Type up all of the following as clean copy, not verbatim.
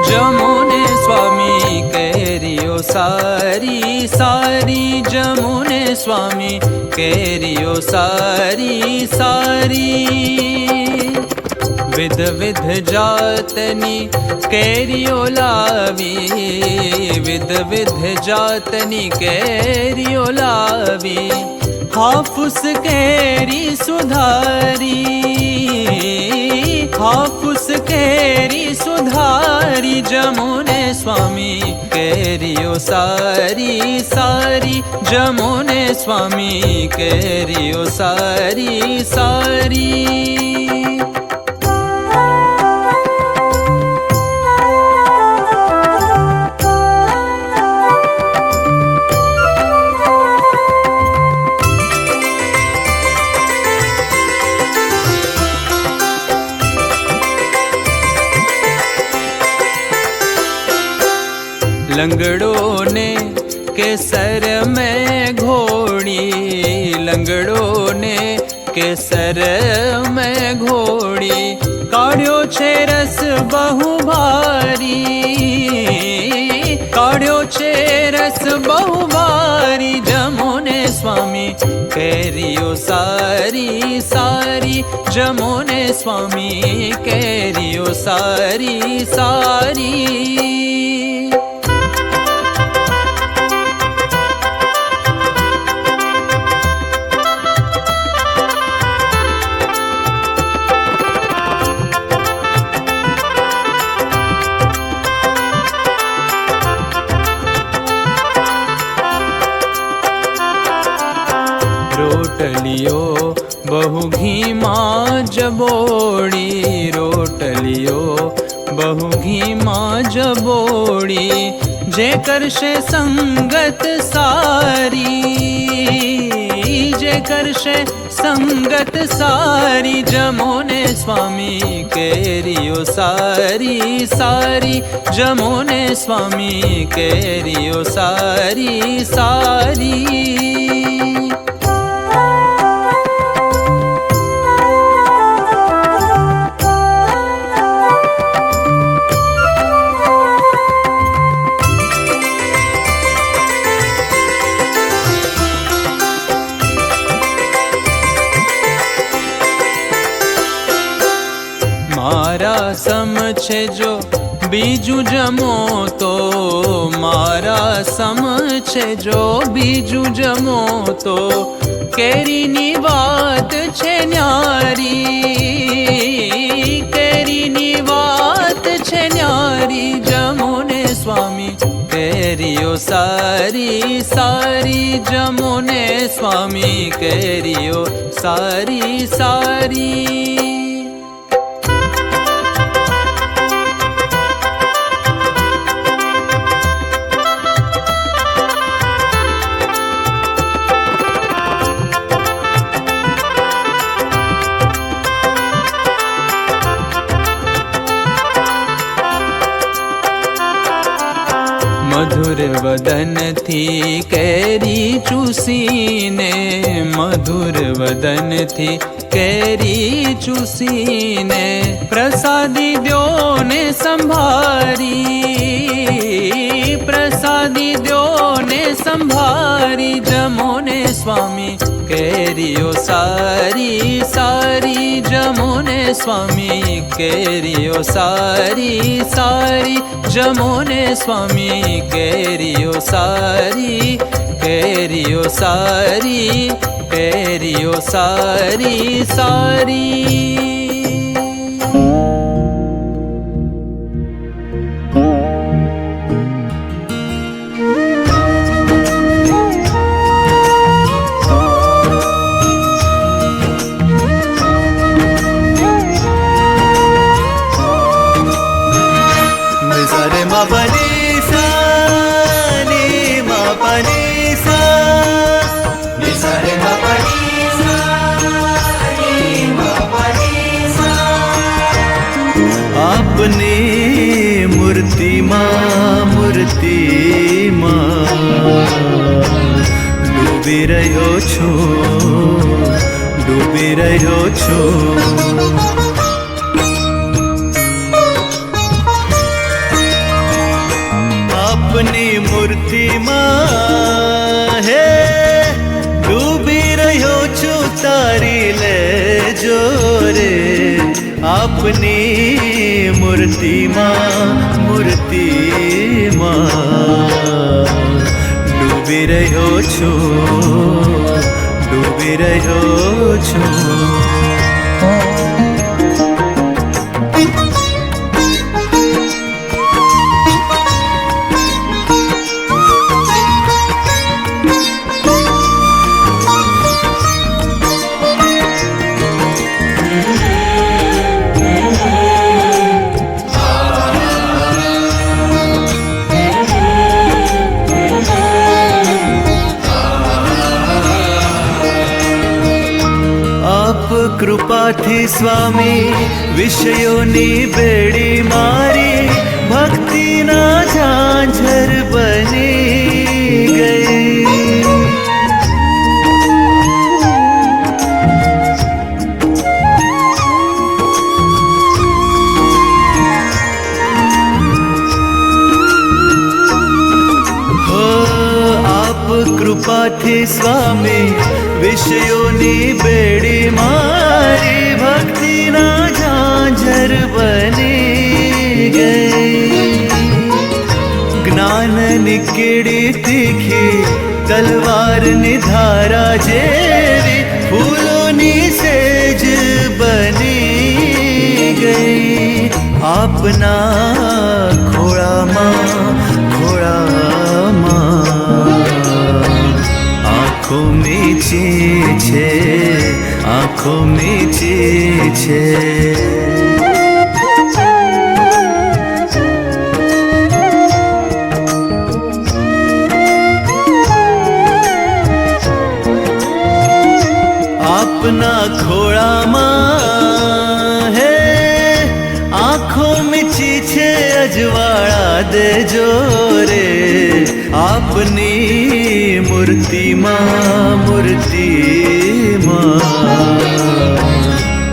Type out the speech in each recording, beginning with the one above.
जमुने स्वामी केरियो सारी सारी, जमुने स्वामी केरियो सारी सारी। विध विध जातनी केरियो लावी, विध विध जातनी केरियो लावी। हाफुस केरी सुधारी, हाफुस केरी सुधारी। जमुने स्वामी केरियो सारी सारी, जमुने स्वामी केरियो सारी सारी। लंगड़ों ने केसर में घोड़ी, लंगड़ों ने केसर में घोड़ी। काढ़्यो छे रस बहु भारी, काढ़्यो छे रस बहु भारी। जमुने स्वामी केरियो सारी सारी, जमुने स्वामी केरियो सारी सारी। रोटलियो बहु घी माँ जबोड़ी, रोटलियो बहु घी माँ जबोड़ी। जे करशे संगत सारी, जे करशे संगत सारी। जमुने स्वामी केरियो सारी सारी, जमुने स्वामी केरियो सारी सारी। मारा सम छे जो बीजू जमो तो, मारा सम छे जो बीजू जमो तो। केरीनी वात छे न्यारी, केरीनी वात छे न्यारी। जमुने स्वामी केरियो सारी सारी, जमुने स्वामी केरियो सारी सारी। मधुर वदन थी केरी चूसीने, मधुर वदन थी केरी चूसीने। प्रसादी द्यो ने संभारी, प्रसादी द्यो ने संभारी। जमुने स्वामी केरियो सारी सारी, जमुने स्वामी केरियो सारी सारी। जमुने स्वामी केरियो सारी, केरियो सारी, केरियो सारी सारी। ડૂબી રહ્યો છું, ડૂબી રહ્યો છું. આપની મૂર્તિમાં હે ડૂબી રહ્યો છું, તારી લેજો રે. આપની મૂર્તિમાં, મૂર્તિમાં ડૂબી રહ્યો છું, ડૂબી રહ્યો છું. કૃપાથી સ્વામી વિષયોની બેડી મારી ભક્તિના ઝાંઝર બની ગઈ. હો આપ કૃપાથી સ્વામી વિષયોની બેડી મારી ભક્તિના ઝાંઝર બની ગઈ. જ્ઞાનની કીડી તીખી તલવારની ધારા જેવી ફૂલોની સેજ બની ગઈ. આપના ખોળામાં, ખોળામાં આંખો મીચી છે, આંખો મીચી છે. આપના ખોળામાં હે આંખો મીચી છે, અજવાળા દેજો રે. આપની મૂર્તિમાં, મૂર્તિમાં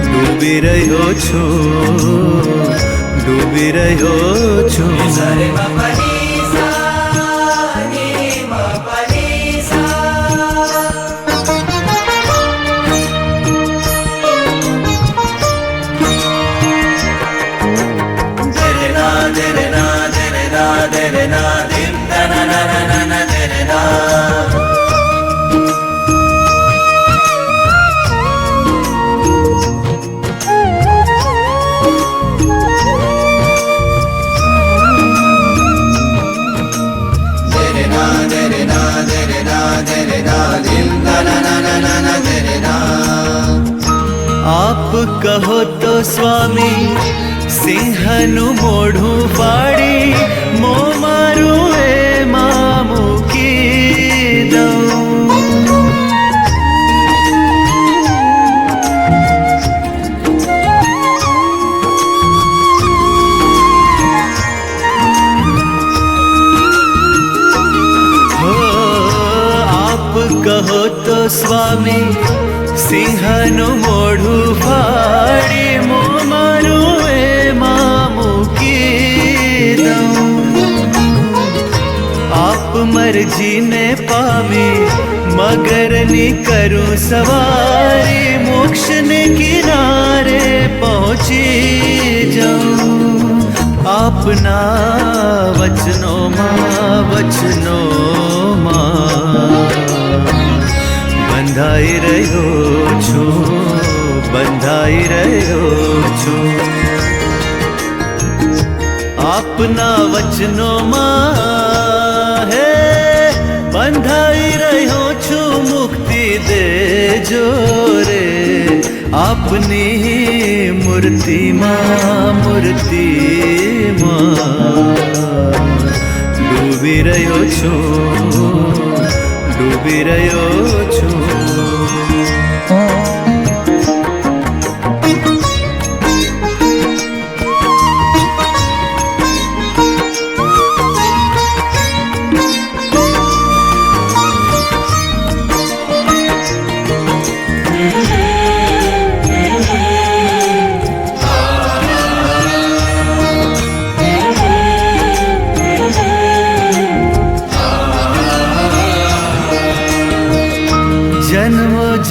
ડૂબી રહ્યો છું, ડૂબી રહ્યો છું. આપ કહો તો સ્વામી સિંહનું મોઢું ફાડી મો મારું એમાં મૂકી દઉં. હો આપ કહો તો સ્વામી સિંહનું મોઢું ફાડી મો મારું એમાં મૂકી દઉં. આપ મરજીને પામી મગરની કરું સવારી, મોક્ષને કિનારે પહોંચી જાઉં. આપના વચનોમાં, વચનોમાં બંધાઈ રહ્યો છું, બંધાઈ રહ્યો છું. આપના વચનોમાં હે બંધાઈ રહ્યો છું, મુક્તિ દેજો રે. આપની મૂર્તિમાં, મૂર્તિમાં ડૂબી રહ્યો છું, ડૂબી રહ્યો છું.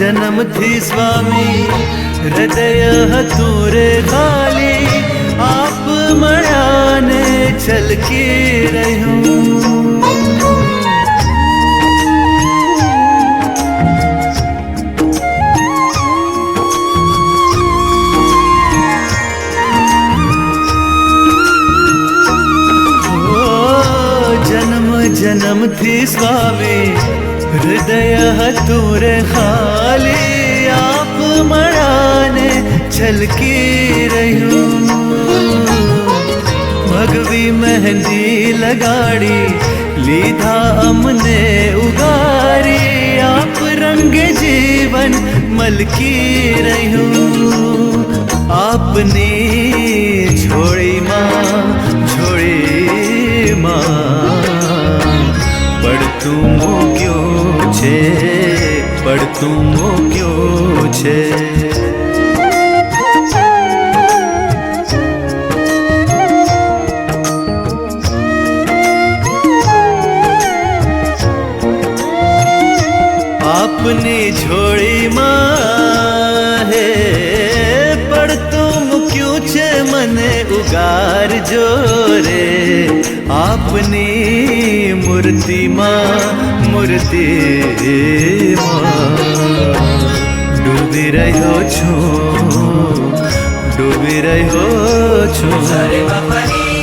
જન્મથી સ્વામી હૃદય હતું રે ખાલી આપ મળ્યા ને છલકી રહ્યું જન્મથી સ્વામી હૃદય હતું રે ખાલી આપ મળ્યાને છલકી રહ્યું ભગવી મહેંદી લગાડી લીધા અમને ઉગારી આપ રંગે જીવન મલકી રહ્યું આપની છોડીમાં પડતું મૂક્યું છે પડતું મૂક્યું છે આપની જોડીમાં હે પડતું મૂક્યું છે મને ઉગારજો રે આપની મૂર્તિમાં ડૂબી રહ્યો છું